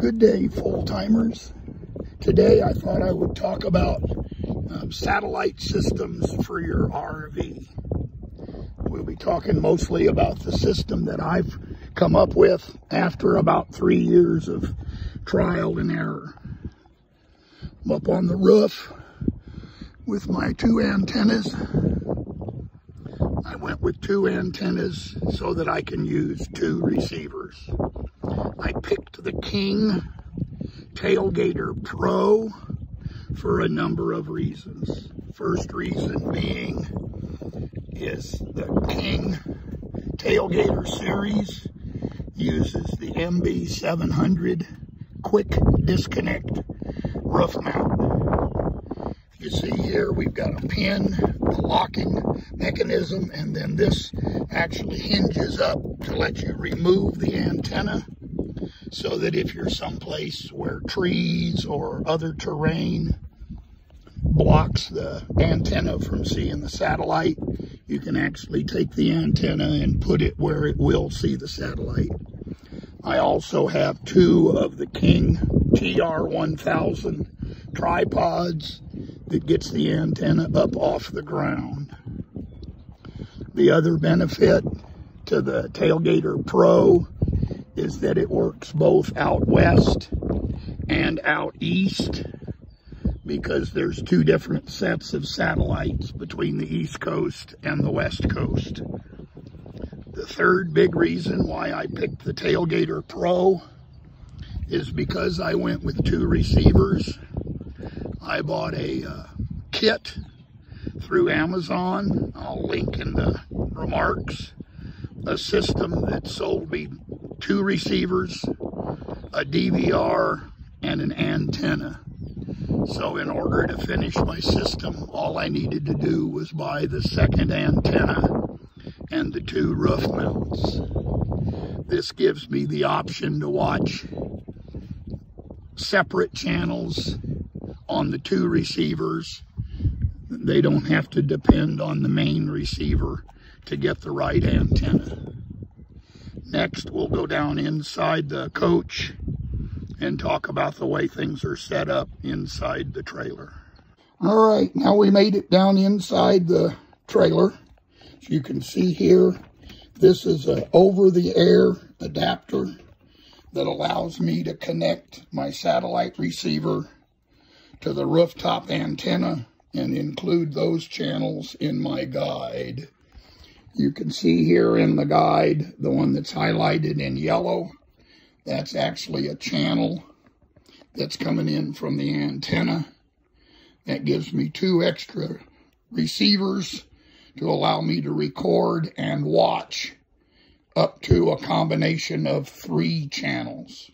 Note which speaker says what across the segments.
Speaker 1: Good day, full-timers. Today I thought I would talk about satellite systems for your RV. We'll be talking mostly about the system that I've come up with after about 3 years of trial and error. I'm up on the roof with my 2 antennas. I went with 2 antennas so that I can use 2 receivers. I picked the King Tailgater Pro for a number of reasons. First reason being is the King Tailgater series uses the MB700 quick disconnect roof mount. You see here we've got a pin, the locking mechanism, and then this actually hinges up to let you remove the antenna so that if you're someplace where trees or other terrain blocks the antenna from seeing the satellite, you can actually take the antenna and put it where it will see the satellite. I also have 2 of the King TR1000 tripods that gets the antenna up off the ground. The other benefit to the Tailgater Pro is that it works both out west and out east, because there's 2 different sets of satellites between the East Coast and the West Coast. The third big reason why I picked the Tailgater Pro is because I went with 2 receivers. I bought a kit through Amazon. I'll link in the remarks. A system that sold me 2 receivers, a DVR, and an antenna. So in order to finish my system, all I needed to do was buy the second antenna and the 2 roof mounts. This gives me the option to watch separate channels on the 2 receivers. They don't have to depend on the main receiver to get the right antenna. Next, we'll go down inside the coach and talk about the way things are set up inside the trailer. All right, now we made it down inside the trailer. As you can see here, this is an over-the-air adapter that allows me to connect my satellite receiver to the rooftop antenna and include those channels in my guide. You can see here in the guide, the one that's highlighted in yellow, that's actually a channel that's coming in from the antenna. That gives me 2 extra receivers to allow me to record and watch up to a combination of 3 channels.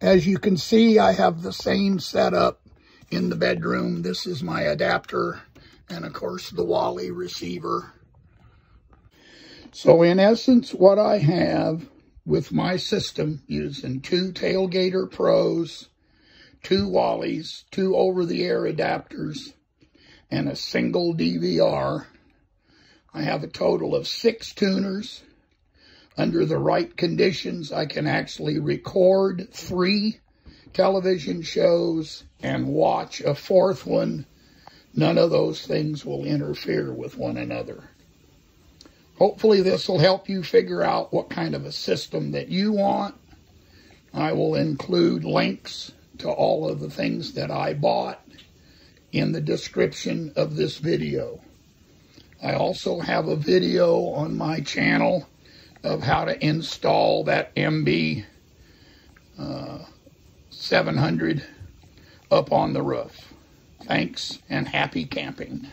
Speaker 1: As you can see, I have the same setup in the bedroom. This is my adapter and, of course, the Wally receiver. So in essence, what I have with my system, using 2 Tailgater Pros, 2 Wallies, 2 over-the-air adapters, and a single DVR, I have a total of 6 tuners. Under the right conditions, I can actually record 3 television shows and watch a 4th one. None of those things will interfere with one another. Hopefully this will help you figure out what kind of a system that you want. I will include links to all of the things that I bought in the description of this video. I also have a video on my channel of how to install that MB700 up on the roof. Thanks and happy camping.